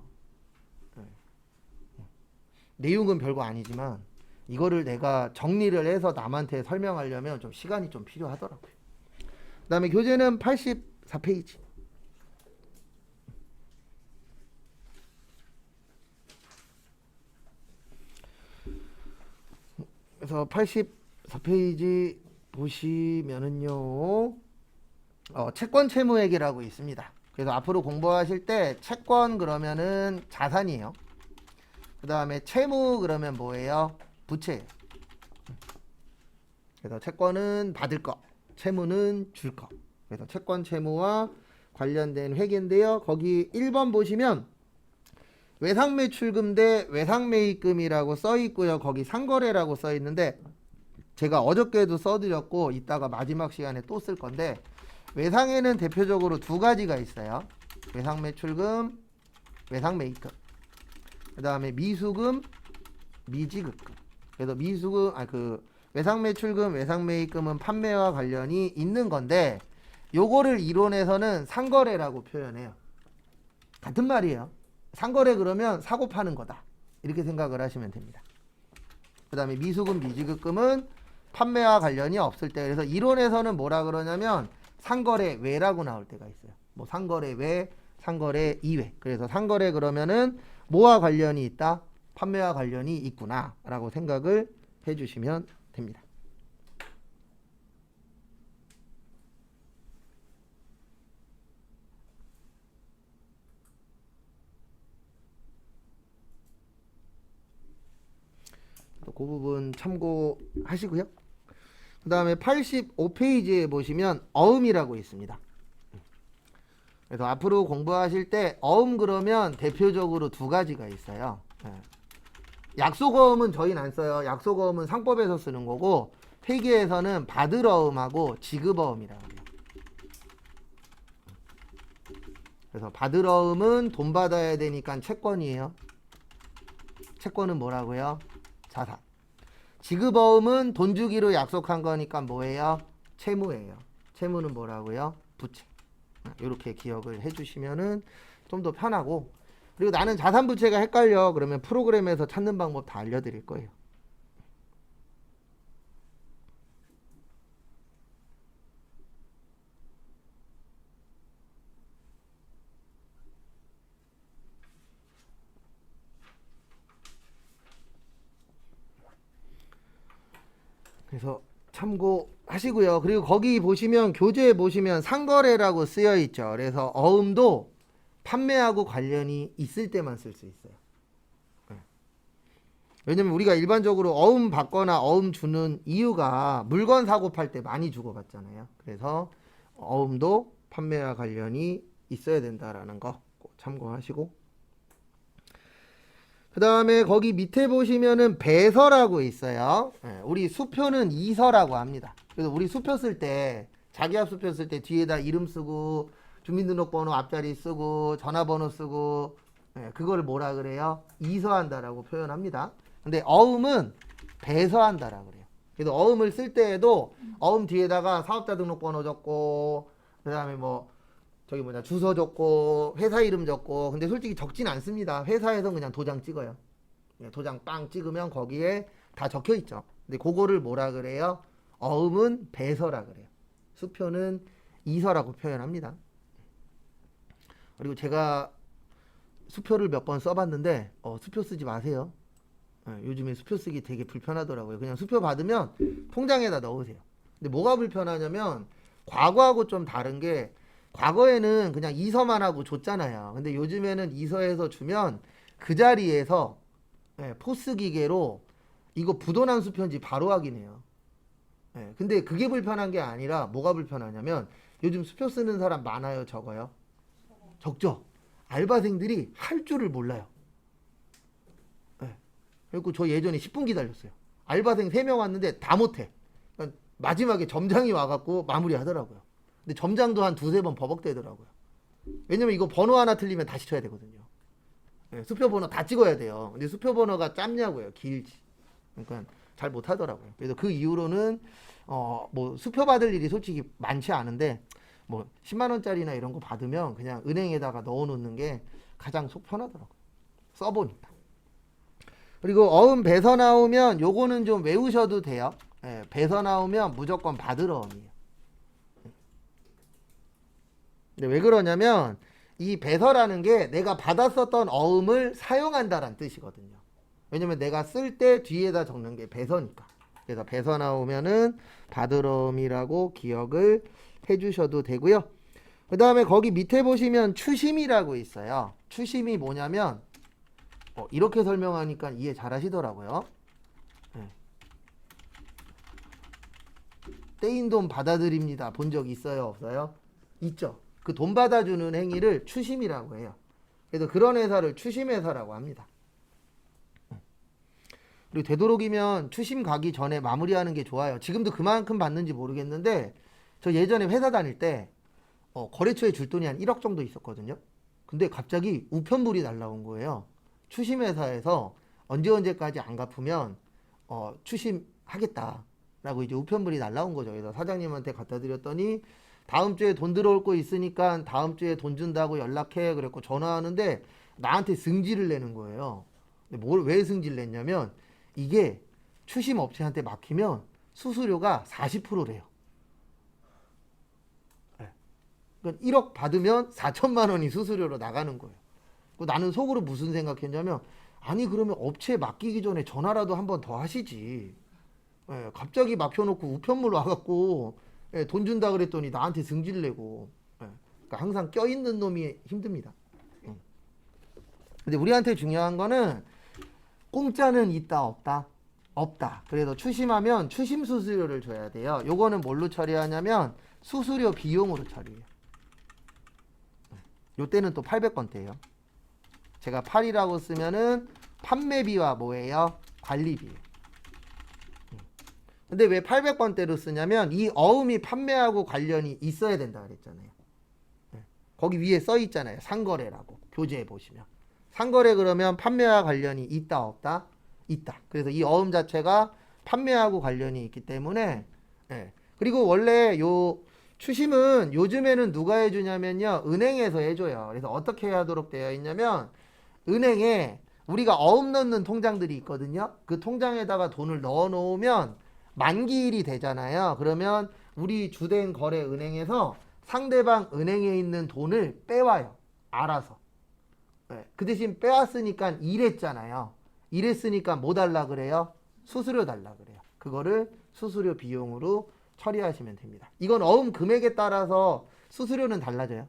내용은 별거 아니지만 이거를 내가 정리를 해서 남한테 설명하려면 좀 시간이 좀 필요하더라고요. 그 다음에 교재는 84페이지. 그래서 84페이지 보시면은요, 채권 채무액이라고 있습니다. 그래서 앞으로 공부하실 때 채권 그러면은 자산이에요. 그 다음에 채무 그러면 뭐예요? 부채예요. 그래서 채권은 받을 거, 채무는 줄 거. 그래서 채권 채무와 관련된 회계인데요. 거기 1번 보시면 외상매출금 대 외상매입금이라고 써 있고요. 거기 상거래라고 써 있는데 제가 어저께도 써드렸고 이따가 마지막 시간에 또 쓸 건데, 외상에는 대표적으로 두 가지가 있어요. 외상매출금, 외상매입금. 그 다음에 미수금, 미지급금. 그래서 외상매출금, 외상매입금은 판매와 관련이 있는 건데, 요거를 이론에서는 상거래라고 표현해요. 같은 말이에요. 상거래 그러면 사고 파는 거다, 이렇게 생각을 하시면 됩니다. 그 다음에 미수금, 미지급금은 판매와 관련이 없을 때, 그래서 이론에서는 뭐라 그러냐면 상거래 외라고 나올 때가 있어요. 뭐 상거래 외, 상거래 이외. 그래서 상거래 그러면은 뭐와 관련이 있다? 판매와 관련이 있구나 라고 생각을 해주시면 됩니다. 그 부분 참고하시고요. 그 다음에 85페이지에 보시면 어음이라고 있습니다. 그래서 앞으로 공부하실 때 어음 그러면 대표적으로 두 가지가 있어요. 약속어음은 저희는 안 써요. 약속어음은 상법에서 쓰는 거고, 회계에서는 받을 어음하고 지급어음이라고 해요. 그래서 받을 어음은 돈 받아야 되니까 채권이에요. 채권은 뭐라고요? 자산. 지급어음은 돈 주기로 약속한 거니까 뭐예요? 채무예요. 채무는 뭐라고요? 부채. 이렇게 기억을 해주시면은 좀 더 편하고, 그리고 나는 자산부채가 헷갈려 그러면 프로그램에서 찾는 방법 다 알려드릴 거예요. 그래서 참고하시고요. 그리고 거기 보시면 교재에 보시면 상거래라고 쓰여 있죠. 그래서 어음도 판매하고 관련이 있을 때만 쓸 수 있어요. 왜냐면 우리가 일반적으로 어음 받거나 어음 주는 이유가 물건 사고 팔 때 많이 주고받잖아요. 그래서 어음도 판매와 관련이 있어야 된다라는 거 꼭 참고하시고, 그 다음에 거기 밑에 보시면은 배서라고 있어요. 우리 수표는 이서라고 합니다. 그래서 우리 수표 쓸 때, 자기합 수표 쓸 때 뒤에다 이름 쓰고 주민등록번호 앞자리 쓰고 전화번호 쓰고, 그거를 뭐라 그래요? 이서한다라고 표현합니다. 근데 어음은 배서한다라고 그래요. 그래서 어음을 쓸 때에도 어음 뒤에다가 사업자 등록번호 적고, 그 다음에 뭐 주소 적고 회사 이름 적고, 근데 솔직히 적진 않습니다. 회사에서 그냥 도장 찍어요. 도장 빵 찍으면 거기에 다 적혀 있죠. 근데 그거를 뭐라 그래요? 어음은 배서라 그래요. 수표는 이서라고 표현합니다. 그리고 제가 수표를 몇 번 써봤는데 수표 쓰지 마세요. 요즘에 수표 쓰기 되게 불편하더라고요. 그냥 수표 받으면 통장에다 넣으세요. 근데 뭐가 불편하냐면 과거하고 좀 다른 게, 과거에는 그냥 이서만 하고 줬잖아요. 근데 요즘에는 이서에서 주면 그 자리에서 포스 기계로 이거 부도난 수표인지 바로 확인해요. 예, 근데 그게 불편한 게 아니라 뭐가 불편하냐면 요즘 수표 쓰는 사람 많아요, 적어요? 적죠. 알바생들이 할 줄을 몰라요. 예. 그리고 저 예전에 10분 기다렸어요. 알바생 3명 왔는데 다 못해. 그러니까 마지막에 점장이 와갖고 마무리하더라고요. 근데 점장도 한 두세 번 버벅대더라고요. 왜냐면 이거 번호 하나 틀리면 다시 쳐야 되거든요. 예, 수표 번호 다 찍어야 돼요. 근데 수표 번호가 짧냐고요, 길지. 그러니까 잘 못하더라고요. 그래서 그 이후로는 뭐 수표 받을 일이 솔직히 많지 않은데 뭐 10만 원짜리나 이런 거 받으면 그냥 은행에다가 넣어놓는 게 가장 속 편하더라고요. 써보니까. 그리고 어음 배서 나오면 요거는 좀 외우셔도 돼요. 예, 배서 나오면 무조건 받으러 어음이에요. 근데 왜 그러냐면 이 배서라는 게 내가 받았었던 어음을 사용한다라는 뜻이거든요. 왜냐면 내가 쓸 때 뒤에다 적는 게 배서니까. 그래서 배서 나오면은 받으러음이라고 기억을 해주셔도 되고요. 그 다음에 거기 밑에 보시면 추심이라고 있어요. 추심이 뭐냐면 이렇게 설명하니까 이해 잘 하시더라고요. 네. 떼인 돈 받아드립니다. 본 적 있어요? 없어요? 있죠. 그 돈 받아주는 행위를 추심이라고 해요. 그래서 그런 회사를 추심회사라고 합니다. 그리고 되도록이면 추심 가기 전에 마무리하는 게 좋아요. 지금도 그만큼 받는지 모르겠는데 저 예전에 회사 다닐 때 거래처에 줄 돈이 한 1억 정도 있었거든요. 근데 갑자기 우편물이 날라온 거예요. 추심회사에서 언제까지 안 갚으면 추심하겠다라고 이제 우편물이 날라온 거죠. 그래서 사장님한테 갖다 드렸더니 다음 주에 돈 들어올 거 있으니까 다음 주에 돈 준다고 연락해. 그랬고 전화하는데 나한테 승질을 내는 거예요. 근데 왜 승질 냈냐면 이게 추심 업체한테 막히면 수수료가 40%래요. 네. 그러니까 1억 받으면 4천만 원이 수수료로 나가는 거예요. 나는 속으로 무슨 생각했냐면 아니 그러면 업체에 맡기기 전에 전화라도 한 번 더 하시지. 네. 갑자기 막혀놓고 우편물 와갖고 돈 준다 그랬더니 나한테 승질 내고. 그러니까 항상 껴있는 놈이 힘듭니다. 근데 우리한테 중요한 거는 공짜는 있다 없다? 없다. 그래서 추심하면 추심 수수료를 줘야 돼요. 요거는 뭘로 처리하냐면 수수료 비용으로 처리해요. 요때는 또 800건대예요. 제가 8이라고 쓰면은 판매비와 뭐예요? 관리비. 근데 왜 800번대로 쓰냐면 이 어음이 판매하고 관련이 있어야 된다 그랬잖아요. 거기 위에 써 있잖아요. 상거래라고. 교재에 보시면. 상거래 그러면 판매와 관련이 있다 없다? 있다. 그래서 이 어음 자체가 판매하고 관련이 있기 때문에 그리고 원래 요 추심은 요즘에는 누가 해주냐면요. 은행에서 해줘요. 그래서 어떻게 하도록 되어 있냐면 은행에 우리가 어음 넣는 통장들이 있거든요. 그 통장에다가 돈을 넣어 놓으면 만기일이 되잖아요. 그러면 우리 주된 거래 은행에서 상대방 은행에 있는 돈을 빼와요. 알아서. 그 대신 빼왔으니까 일했잖아요. 일했으니까 뭐 달라 그래요? 수수료 달라 그래요. 그거를 수수료 비용으로 처리하시면 됩니다. 이건 어음 금액에 따라서 수수료는 달라져요.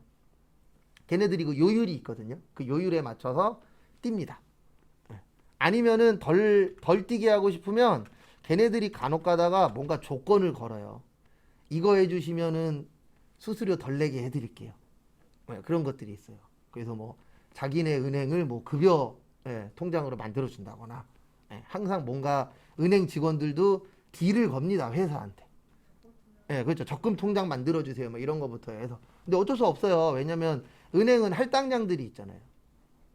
걔네들이 그 요율이 있거든요. 그 요율에 맞춰서 띱니다. 아니면은 덜 뛰게 하고 싶으면 걔네들이 간혹 가다가 뭔가 조건을 걸어요. 이거 해주시면은 수수료 덜 내게 해드릴게요. 그런 것들이 있어요. 그래서 뭐 자기네 은행을 뭐 급여 통장으로 만들어 준다거나 항상 뭔가 은행 직원들도 딜을 겁니다. 회사한테. 그렇죠. 적금 통장 만들어 주세요. 뭐 이런 거부터 해서. 근데 어쩔 수 없어요. 왜냐면 은행은 할당량들이 있잖아요.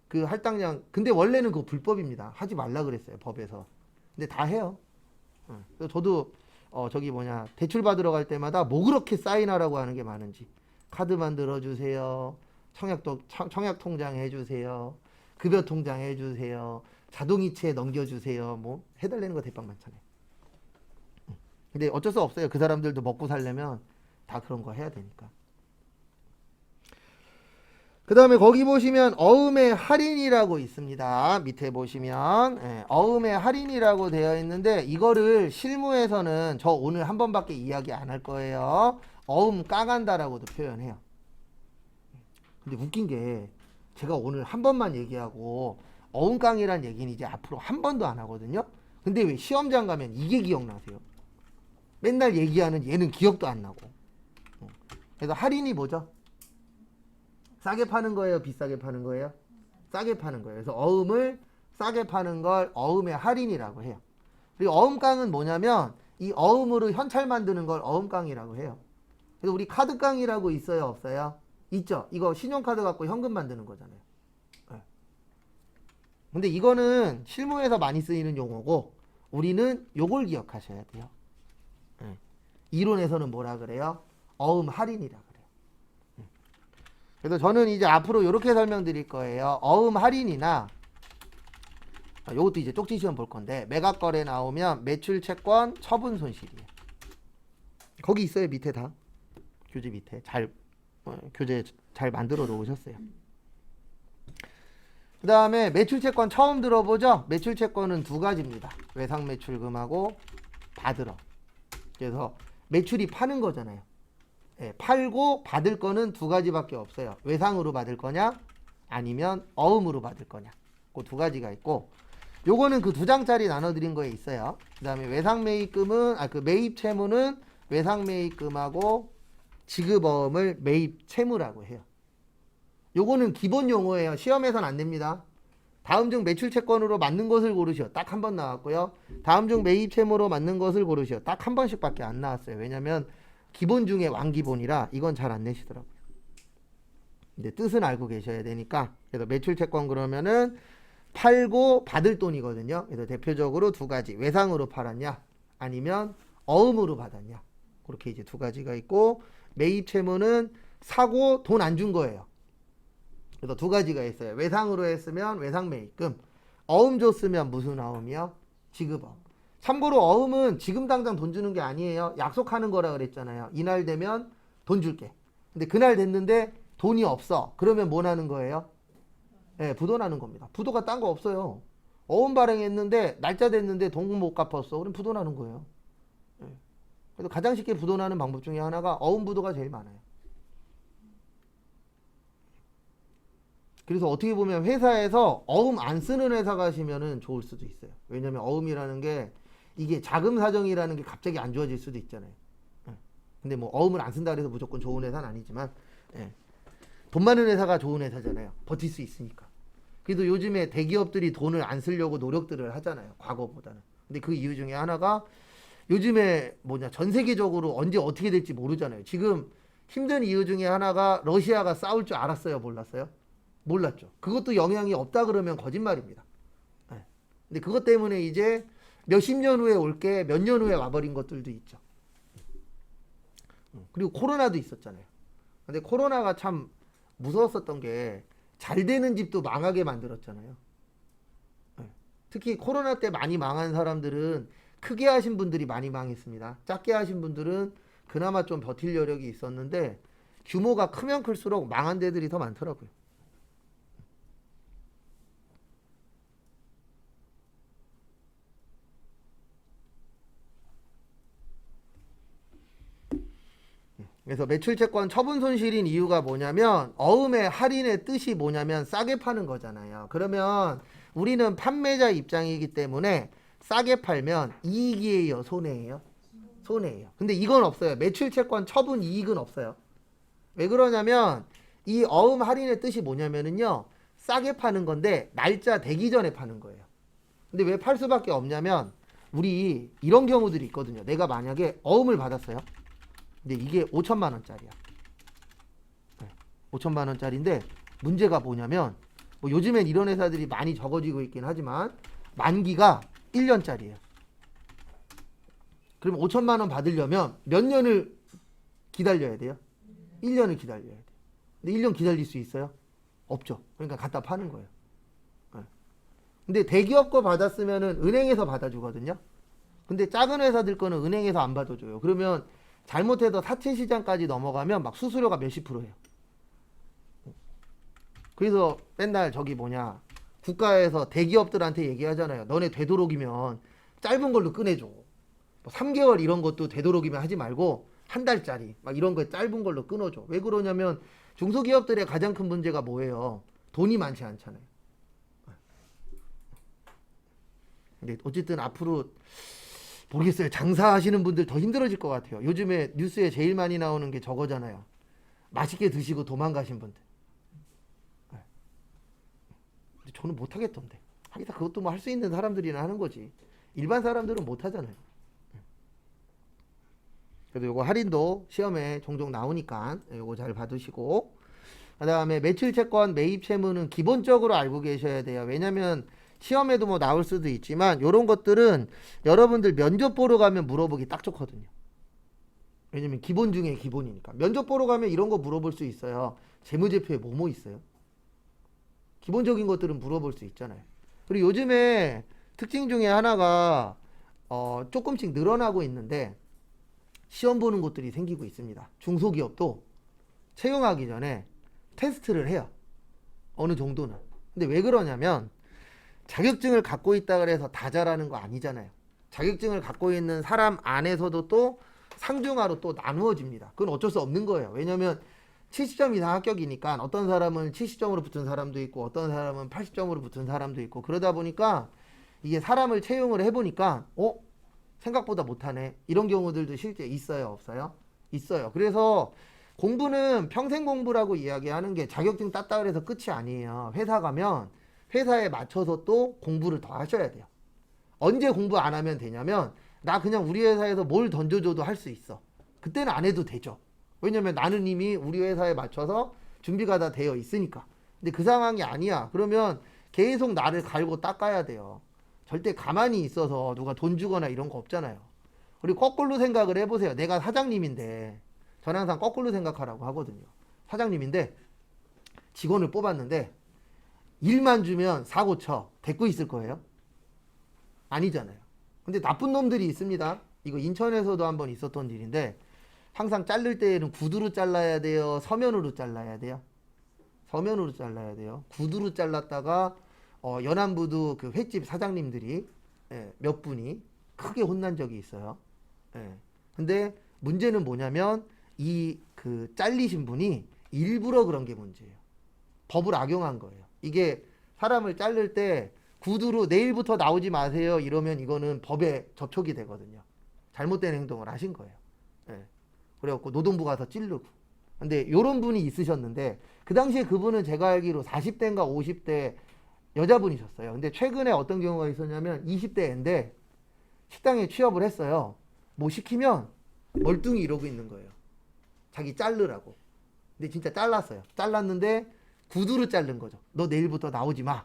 그 할당량 근데 원래는 그거 불법입니다. 하지 말라 그랬어요. 법에서. 근데 다 해요. 그래서 저도 대출 받으러 갈 때마다 뭐 그렇게 사인하라고 하는 게 많은지 카드 만들어 주세요. 청약 통장 해주세요. 급여 통장 해주세요. 자동이체 넘겨주세요. 뭐 해달라는 거 대빵 많잖아요. 근데 어쩔 수 없어요. 그 사람들도 먹고 살려면 다 그런 거 해야 되니까. 그 다음에 거기 보시면 어음의 할인이라고 있습니다. 밑에 보시면 어음의 할인이라고 되어 있는데 이거를 실무에서는 저 오늘 한 번밖에 이야기 안 할 거예요. 어음 까간다라고도 표현해요. 근데 웃긴 게 제가 오늘 한 번만 얘기하고 어음깡이란 얘기는 이제 앞으로 한 번도 안 하거든요. 근데 왜 시험장 가면 이게 기억나세요? 맨날 얘기하는 얘는 기억도 안 나고. 그래서 할인이 뭐죠? 싸게 파는 거예요? 비싸게 파는 거예요? 싸게 파는 거예요. 그래서 어음을 싸게 파는 걸 어음의 할인이라고 해요. 그리고 어음깡은 뭐냐면 이 어음으로 현찰 만드는 걸 어음깡이라고 해요. 그래서 우리 카드깡이라고 있어요? 없어요? 있죠. 이거 신용카드 갖고 현금 만드는 거잖아요. 네. 근데 이거는 실무에서 많이 쓰이는 용어고 우리는 요걸 기억하셔야 돼요. 네. 이론에서는 뭐라 그래요? 어음 할인이라 그래요. 그래서 저는 이제 앞으로 이렇게 설명드릴 거예요. 어음 할인이나 요것도 이제 쪽지 시험 볼 건데 매각거래 나오면 매출 채권 처분 손실이에요. 거기 있어요. 밑에 다. 교재 밑에 교재 잘 만들어 놓으셨어요. 그 다음에 매출 채권 처음 들어보죠? 매출 채권은 두 가지입니다. 외상 매출금하고 받으러. 그래서 매출이 파는 거잖아요. 예, 팔고 받을 거는 두 가지밖에 없어요. 외상으로 받을 거냐 아니면 어음으로 받을 거냐. 그 두 가지가 있고 요거는 그 두 장짜리 나눠드린 거에 있어요. 그 다음에 외상 매입금은 그 매입 채무는 외상 매입금하고 지급어음을 매입 채무라고 해요. 요거는 기본 용어예요. 시험에선 안 됩니다. 다음 중 매출 채권으로 맞는 것을 고르시오. 딱 한 번 나왔고요. 다음 중 매입 채무로 맞는 것을 고르시오. 딱 한 번씩밖에 안 나왔어요. 왜냐면 기본 중에 왕기본이라 이건 잘 안 내시더라고요. 근데 뜻은 알고 계셔야 되니까. 그래서 매출 채권 그러면은 팔고 받을 돈이거든요. 그래서 대표적으로 두 가지. 외상으로 팔았냐 아니면 어음으로 받았냐. 그렇게 이제 두 가지가 있고 매입 채무는 사고 돈 안 준 거예요. 그래서 두 가지가 있어요. 외상으로 했으면 외상 매입금. 어음 줬으면 무슨 어음이요? 지급어음. 참고로 어음은 지금 당장 돈 주는 게 아니에요. 약속하는 거라 그랬잖아요. 이날 되면 돈 줄게. 근데 그날 됐는데 돈이 없어. 그러면 뭐 나는 거예요? 네, 부도 나는 겁니다. 부도가 딴 거 없어요. 어음 발행했는데 날짜 됐는데 돈 못 갚았어. 그럼 부도 나는 거예요. 네. 그래서 가장 쉽게 부도 나는 방법 중에 하나가 어음 부도가 제일 많아요. 그래서 어떻게 보면 회사에서 어음 안 쓰는 회사 가시면은 좋을 수도 있어요. 왜냐면 어음이라는 게 이게 자금 사정이라는 게 갑자기 안 좋아질 수도 있잖아요. 근데 뭐 어음을 안 쓴다 그래서 무조건 좋은 회사는 아니지만 돈 많은 회사가 좋은 회사잖아요. 버틸 수 있으니까. 그래도 요즘에 대기업들이 돈을 안 쓰려고 노력들을 하잖아요. 과거보다는. 근데 그 이유 중에 하나가 요즘에 전 세계적으로 언제 어떻게 될지 모르잖아요. 지금 힘든 이유 중에 하나가 러시아가 싸울 줄 알았어요? 몰랐어요? 몰랐죠. 그것도 영향이 없다 그러면 거짓말입니다. 근데 그것 때문에 이제 몇십 년 후에 올 게 몇 년 후에 와버린 것들도 있죠. 그리고 코로나도 있었잖아요. 근데 코로나가 참 무서웠었던 게 잘 되는 집도 망하게 만들었잖아요. 특히 코로나 때 많이 망한 사람들은 크게 하신 분들이 많이 망했습니다. 작게 하신 분들은 그나마 좀 버틸 여력이 있었는데 규모가 크면 클수록 망한 데들이 더 많더라고요. 그래서 매출채권 처분 손실인 이유가 뭐냐면 어음의 할인의 뜻이 뭐냐면 싸게 파는 거잖아요. 그러면 우리는 판매자 입장이기 때문에 싸게 팔면 이익이에요, 손해예요? 손해예요. 근데 이건 없어요. 매출채권 처분 이익은 없어요. 왜 그러냐면 이 어음 할인의 뜻이 뭐냐면은요, 싸게 파는 건데 날짜 되기 전에 파는 거예요. 근데 왜 팔 수밖에 없냐면 우리 이런 경우들이 있거든요. 내가 만약에 어음을 받았어요. 근데 이게 5천만 원짜리야. 5천만 원짜리인데 문제가 뭐냐면 뭐 요즘엔 이런 회사들이 많이 적어지고 있긴 하지만 만기가 1년짜리예요. 그럼 5천만 원 받으려면 몇 년을 기다려야 돼요? 1년을 기다려야 돼요. 근데 1년 기다릴 수 있어요? 없죠. 그러니까 갖다 파는 거예요. 근데 대기업 거 받았으면은 은행에서 받아주거든요. 근데 작은 회사들 거는 은행에서 안 받아줘요. 그러면 잘못해서 사채 시장까지 넘어가면 막 수수료가 몇십 프로예요. 그래서 맨날 국가에서 대기업들한테 얘기하잖아요. 너네 되도록이면 짧은 걸로 꺼내줘. 뭐 3개월 이런 것도 되도록이면 하지 말고 한 달짜리 막 이런 거 짧은 걸로 끊어줘. 왜 그러냐면 중소기업들의 가장 큰 문제가 뭐예요? 돈이 많지 않잖아요. 근데 어쨌든 앞으로 모르겠어요. 장사하시는 분들 더 힘들어질 것 같아요. 요즘에 뉴스에 제일 많이 나오는 게 저거잖아요. 맛있게 드시고 도망가신 분들. 네. 근데 저는 못하겠던데. 하기다 그것도 뭐 할 수 있는 사람들이나 하는 거지. 일반 사람들은 못하잖아요. 그래도 요거 할인도 시험에 종종 나오니까 요거 잘 받으시고, 그 다음에 매출 채권 매입 채무는 기본적으로 알고 계셔야 돼요. 왜냐면 시험에도 뭐 나올 수도 있지만 요런 것들은 여러분들 면접 보러 가면 물어보기 딱 좋거든요. 왜냐면 기본 중에 기본이니까. 면접 보러 가면 이런 거 물어볼 수 있어요. 재무제표에 뭐뭐 있어요? 기본적인 것들은 물어볼 수 있잖아요. 그리고 요즘에 특징 중에 하나가 조금씩 늘어나고 있는데 시험 보는 곳들이 생기고 있습니다. 중소기업도 채용하기 전에 테스트를 해요. 어느 정도는. 근데 왜 그러냐면 자격증을 갖고 있다 그래서 다 잘하는 거 아니잖아요. 자격증을 갖고 있는 사람 안에서도 또 상중하로 또 나누어집니다. 그건 어쩔 수 없는 거예요. 왜냐면 70점 이상 합격이니까 어떤 사람은 70점으로 붙은 사람도 있고 어떤 사람은 80점으로 붙은 사람도 있고, 그러다 보니까 이게 사람을 채용을 해보니까 생각보다 못하네, 이런 경우들도 실제 있어요, 없어요? 있어요. 그래서 공부는 평생 공부라고 이야기하는 게 자격증 땄다 그래서 끝이 아니에요. 회사 가면 회사에 맞춰서 또 공부를 더 하셔야 돼요. 언제 공부 안 하면 되냐면 나 그냥 우리 회사에서 뭘 던져줘도 할 수 있어. 그때는 안 해도 되죠. 왜냐면 나는 이미 우리 회사에 맞춰서 준비가 다 되어 있으니까. 근데 그 상황이 아니야. 그러면 계속 나를 갈고 닦아야 돼요. 절대 가만히 있어서 누가 돈 주거나 이런 거 없잖아요. 그리고 거꾸로 생각을 해보세요. 내가 사장님인데, 저는 항상 거꾸로 생각하라고 하거든요. 사장님인데 직원을 뽑았는데 일만 주면 사고 쳐. 대꾸 있을 거예요? 아니잖아요. 근데 나쁜 놈들이 있습니다. 이거 인천에서도 한번 있었던 일인데, 항상 자를 때에는 구두로 잘라야 돼요? 서면으로 잘라야 돼요? 서면으로 잘라야 돼요. 구두로 잘랐다가 연안부두 그 횟집 사장님들이 몇 분이 크게 혼난 적이 있어요. 근데 문제는 뭐냐면 이 그 잘리신 분이 일부러 그런 게 문제예요. 법을 악용한 거예요. 이게 사람을 자를 때 구두로 내일부터 나오지 마세요 이러면 이거는 법에 접촉이 되거든요. 잘못된 행동을 하신 거예요. 그래갖고 노동부 가서 찌르고. 근데 요런 분이 있으셨는데 그 당시에 그분은 제가 알기로 40대인가 50대 여자분이셨어요. 근데 최근에 어떤 경우가 있었냐면 20대인데 식당에 취업을 했어요. 뭐 시키면 멀뚱히 이러고 있는 거예요. 자기 자르라고. 근데 진짜 잘랐어요. 잘랐는데 구두로 자른 거죠. 너 내일부터 나오지 마.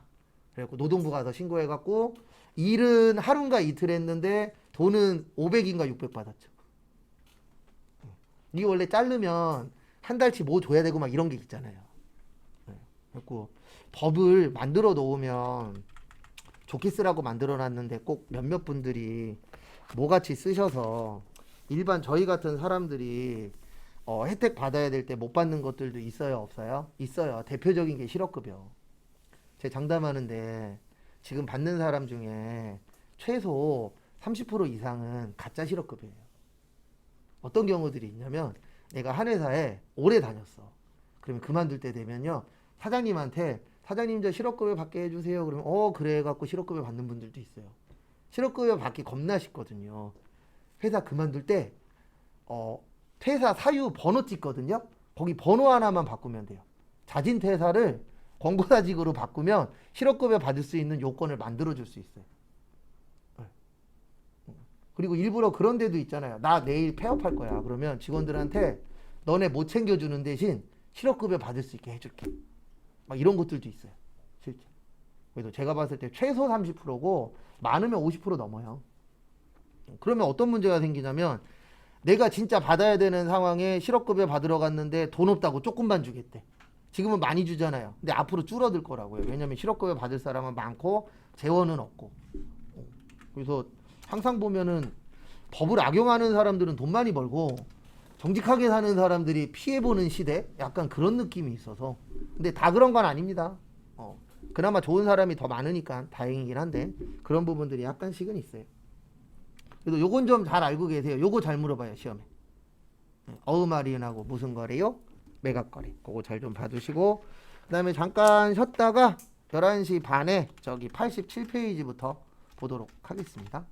그래갖고 노동부 가서 신고해갖고 일은 하루인가 이틀 했는데 돈은 500인가 600 받았죠. 이게 원래 자르면 한 달치 뭐 줘야 되고 막 이런 게 있잖아요. 그래갖고 법을 만들어 놓으면 좋게 쓰라고 만들어 놨는데 꼭 몇몇 분들이 뭐같이 쓰셔서 일반 저희 같은 사람들이 혜택 받아야 될 때 못 받는 것들도 있어요, 없어요? 있어요. 대표적인 게 실업급여. 제 장담하는데 지금 받는 사람 중에 최소 30% 이상은 가짜 실업급여예요. 어떤 경우들이 있냐면 내가 한 회사에 오래 다녔어. 그러면 그만둘 때 되면요, 사장님한테 사장님 저 실업급여 받게 해주세요. 그러면 그래 해갖고 실업급여 받는 분들도 있어요. 실업급여 받기 겁나 쉽거든요. 회사 그만둘 때 퇴사 사유 번호 찍거든요. 거기 번호 하나만 바꾸면 돼요. 자진 퇴사를 권고사직으로 바꾸면 실업급여 받을 수 있는 요건을 만들어줄 수 있어요. 그리고 일부러 그런 데도 있잖아요. 나 내일 폐업할 거야. 그러면 직원들한테 너네 못 챙겨주는 대신 실업급여 받을 수 있게 해줄게. 막 이런 것들도 있어요. 실제. 그래서 제가 봤을 때 최소 30%고 많으면 50% 넘어요. 그러면 어떤 문제가 생기냐면 내가 진짜 받아야 되는 상황에 실업급여 받으러 갔는데 돈 없다고 조금만 주겠대. 지금은 많이 주잖아요. 근데 앞으로 줄어들 거라고요. 왜냐면 실업급여 받을 사람은 많고 재원은 없고. 그래서 항상 보면은 법을 악용하는 사람들은 돈 많이 벌고 정직하게 사는 사람들이 피해보는 시대? 약간 그런 느낌이 있어서. 근데 다 그런 건 아닙니다. 그나마 좋은 사람이 더 많으니까 다행이긴 한데 그런 부분들이 약간씩은 있어요. 그래도 요건 좀 잘 알고 계세요. 요거 잘 물어봐요, 시험에. 어음아리은하고 무슨 거래요? 매각거래. 그거 잘 좀 봐두시고, 그 다음에 잠깐 쉬었다가 11시 반에 저기 87페이지부터 보도록 하겠습니다.